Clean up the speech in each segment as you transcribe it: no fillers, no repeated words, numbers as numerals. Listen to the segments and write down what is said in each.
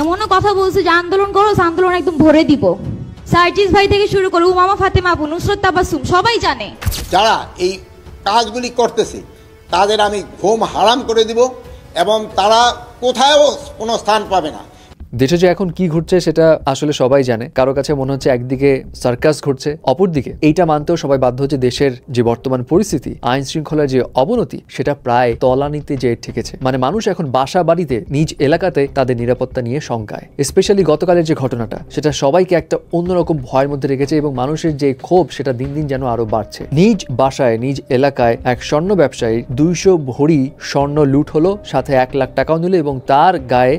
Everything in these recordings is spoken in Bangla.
এমনও কথা বলছে যে আন্দোলন করো, আন্দোলন একদম ভরে দিব। সার্জিস ভাই থেকে শুরু করে উমামা ফাতেমা আপু, নুসরত তাবাসসুম সবাই জানে। যারা এই কাজগুলি করতেছে তাদের আমি ঘুম হারাম করে দিব এবং তারা কোথাও কোনো স্থান পাবে না। দেশে যে এখন কি ঘটছে সেটা আসলে সবাই জানে। কারো কাছে মনে হচ্ছে একদিকে সার্কাস ঘটছে, অপরদিকে এইটা মানতেও সবাই বাধ্য হচ্ছে দেশের যে বর্তমান পরিস্থিতি, আইন শৃঙ্খলার যে অবনতি, সেটা প্রায় তলানিতে যেয়ে ঠেকেছে। মানে মানুষ এখন বাসা বাড়িতে, নিজ এলাকাতে তাদের নিরাপত্তা নিয়ে শঙ্কায়। স্পেশালি গতকালের যে ঘটনাটা, সেটা সবাইকে একটা অন্যরকম ভয়ের মধ্যে রেখেছে এবং মানুষের যে ক্ষোভ সেটা দিন দিন যেন আরো বাড়ছে। নিজ বাসায়, নিজ এলাকায় এক স্বর্ণ ব্যবসায়ী 200 ভরি স্বর্ণ লুট হলো, সাথে 1 লাখ টাকাও নিল এবং তার গায়ে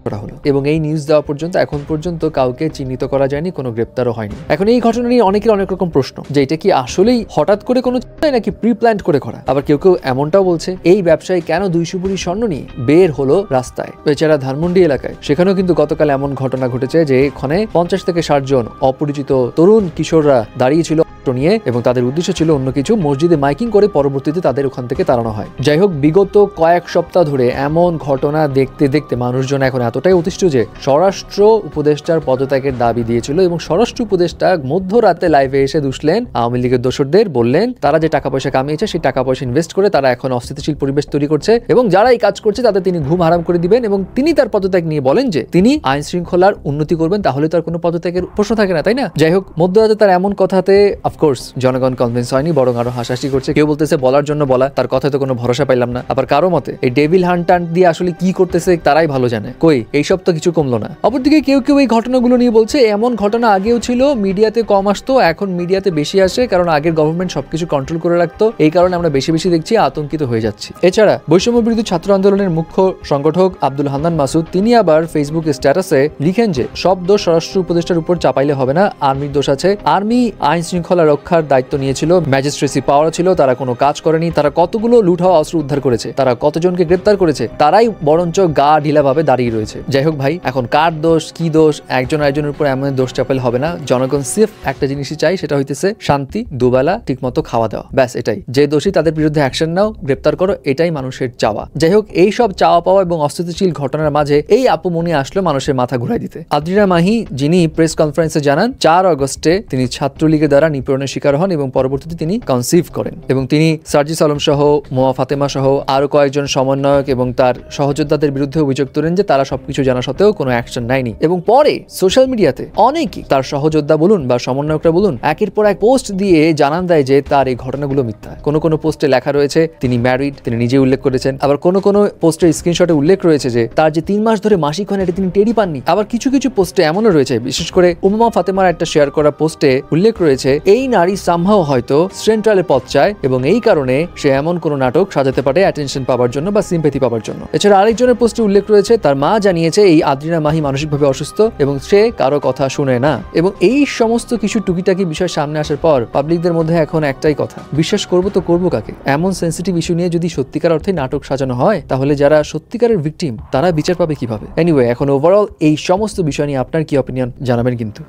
করা হলো। এবং এই নিউজ দেওয়া পর্যন্ত এখন পর্যন্ত কাউকে চিহ্নিত করা যায়নি, কোনো গ্রেপ্তারও হয়নি। এখন এই ঘটনা নিয়ে অনেকের অনেক রকম প্রশ্ন, যে এটা কি আসলেই হঠাৎ করে কোনো নাকি প্রি প্ল্যান্ড করে করা। আবার কেউ কেউ এমনটাও বলছে এই ব্যবসায়ী কেন 200 ভরি স্বর্ণ নিয়ে বের হলো রাস্তায়। এছাড়া ধানমন্ডি এলাকায় সেখানেও কিন্তু গতকাল এমন ঘটনা ঘটেছে যে এখানে 50 থেকে 60 জন অপরিচিত তরুণ কিশোররা দাঁড়িয়েছিল নিয়ে এবং তাদের উদ্দেশ্য ছিল অন্য কিছু। মসজিদে মাইকিং করে পরবর্তীতে তাদের ওখান থেকে তাড়ানো হয়। যাই হোক, বিগত কয়েক সপ্তাহ ধরে এমন ঘটনা দেখতে দেখতে মানুষজন এখন এতটাই অতিষ্ঠ যে স্বরাষ্ট্র উপদেষ্টার পদত্যাগের দাবি দিয়েছিল এবং স্বরাষ্ট্র উপদেষ্টা মধ্যরাতে লাইভে এসে দুষলেন আওয়ামী লীগের দোসরদের। বললেন তারা যে টাকা পয়সা কামিয়েছে সেই টাকা পয়সা ইনভেস্ট করে তারা এখন অস্থিতিশীল পরিবেশ তৈরি করছে এবং যারা এই কাজ করছে তাদের তিনি ঘুম হারাম করে দিবেন। এবং তিনি তার পদত্যাগ নিয়ে বলেন যে তিনি আইন শৃঙ্খলার উন্নতি করবেন, তাহলে তার কোনো পদত্যাগের প্রশ্ন থাকে না, তাই না? যাই হোক, মধ্যরাতে তার এমন কথাতে অফকোর্স জনগণ কনভিন্স হয়নি, বরং আরো হাসাহাসি করছে। কেউ বলতেছে বলার জন্য বলা, তার কথায় তো কোনো ভরসা পাইলাম না। আবার কারো মতে এই ডেভিল হান্টার দিয়ে আসলে কি করতেছে তারাই ভালো জানে, কই এইসব তো কিছু কমলো না। অপরদিকে কেউ কেউ এই ঘটনাগুলো নিয়ে বলছে এমন ঘটনা আগেও ছিল, মিডিয়াতে কম আসতো, এখন মিডিয়াতে বেশি আসে, কারণ আগের গভর্নমেন্ট সবকিছু কন্ট্রোল করে রাখতো, এই কারণে আমরা বেশি বেশি দেখছি, আতঙ্কিত হয়ে যাচ্ছি। এছাড়া বৈষম্য বিরোধী ছাত্র আন্দোলনের মুখ্য সংগঠক আব্দুল হান্নান মাসুদ তিনি আবার ফেসবুক স্ট্যাটাসে লিখেন যে সব দোষ স্বরাষ্ট্র উপদেষ্টার উপর চাপাইলে হবে না, আর্মির দোষ আছে। আর্মি আইন শৃঙ্খলা রক্ষার দায়িত্ব নিয়েছিল, ম্যাজিস্ট্রেসি পাওয়ার ছিল, তারা কোনো কাজ করেনি। তারা কতগুলো লুট হওয়া অস্ত্র উদ্ধার করেছে, তারা কতজনকে গ্রেপ্তার করেছে, তারাই বরঞ্চ গা ঢিলাভাবে দাঁড়িয়ে রয়েছে। যাই হোক ভাই, এখন কার দোষ কি দোষ একজন আরেকজনের উপর এমন দোষ চাপাইলে হবে না। জনগণ সিফ একটা জিনিসই চাই, সেটা হইতেছে শান্তি, দুবেলা ঠিকমতো খাওয়া দাওয়া, ব্যাস এটাই। যে দোষী তাদের বিরুদ্ধে অ্যাকশন নাও, গ্রেপ্তার করো, এটাই মানুষের চাওয়া। যাই হোক, এই সব চাওয়া পাওয়া এবং অস্থিতিশীল ঘটনার মাঝে এই আপু মনি আসলো মানুষের মাথা ঘুরাই দিতে। আদ্রিনা মাহি যিনি প্রেস কনফারেন্সে জানান 4 আগস্টে তিনি ছাত্রলীগের দ্বারা নিপীড়নের শিকার হন এবং পরবর্তীতে তিনি কনসিভ করেন এবং তিনি সার্জিস আলম সহ, মোয়া ফাতেমা সহ আরো কয়েকজন সমন্বয়ক এবং তার সহযোদ্ধাদের বিরুদ্ধে অভিযোগ তোলেন যে তারা সবকিছু জানা সত্ত্বেও কোনো অ্যাকশন নেয়নি। এবং পরে সোশ্যাল মিডিয়াতে অনেকেই, তার সহযোদ্ধা বলুন বা সমন্বয়করা বলুন, একের পর এক পোস্ট দিয়ে জানান দেয় যে তার এই ঘটনাগুলো মিথ্যা। কোনো পোস্টে লেখা রয়েছে তিনি ম্যারিড, তিনি নিজে উল্লেখ করেছেন। আবার কোনো পোস্টের স্ক্রিনশটে উল্লেখ রয়েছে যে তার যে 3 মাস ধরে মাসিক হয় না, এটা তিনি টেরই পাননি। আবার কিছু পোস্টে এমনও রয়েছে, বিশেষ করে উমামা ফাতেমার একটা শেয়ার করা পোস্টে উল্লেখ রয়েছে এই নারী সামহাও হয়তো সেন্ট্রালে পদ চায় এবং এই কারণে সে এমন কোন নাটক সাজাতে পারে অ্যাটেনশন পাওয়ার জন্য বা সিম্প্যাথি পাওয়ার জন্য। এছাড়া আরেকজনের পোস্টে উল্লেখ রয়েছে তার মা জানিয়েছে এই আদ্রিনা মাহি মানসিকভাবে অসুস্থ এবং সে কারো কথা শুনে না। এবং এই সমস্ত কিছু টুকিটাকি বিষয় সামনে আসার পর পাবলিকদের মধ্যে এখন একটাই কথা, বিশ্বাস করবো তো করবো কাকে? এমন সেন্সিটিভ ইস্যু নিয়ে যদি সত্যিকার অর্থে নাটক সাজানো হয়, তাহলে যারা সত্যিকারের ভিকটিম তারা বিচার পাবে কিভাবে? এনিওয়ে, এখন ওভারঅল এই সমস্ত বিষয় নিয়ে আপনার কি অপিনিয়ন জানাবেন কিন্তু।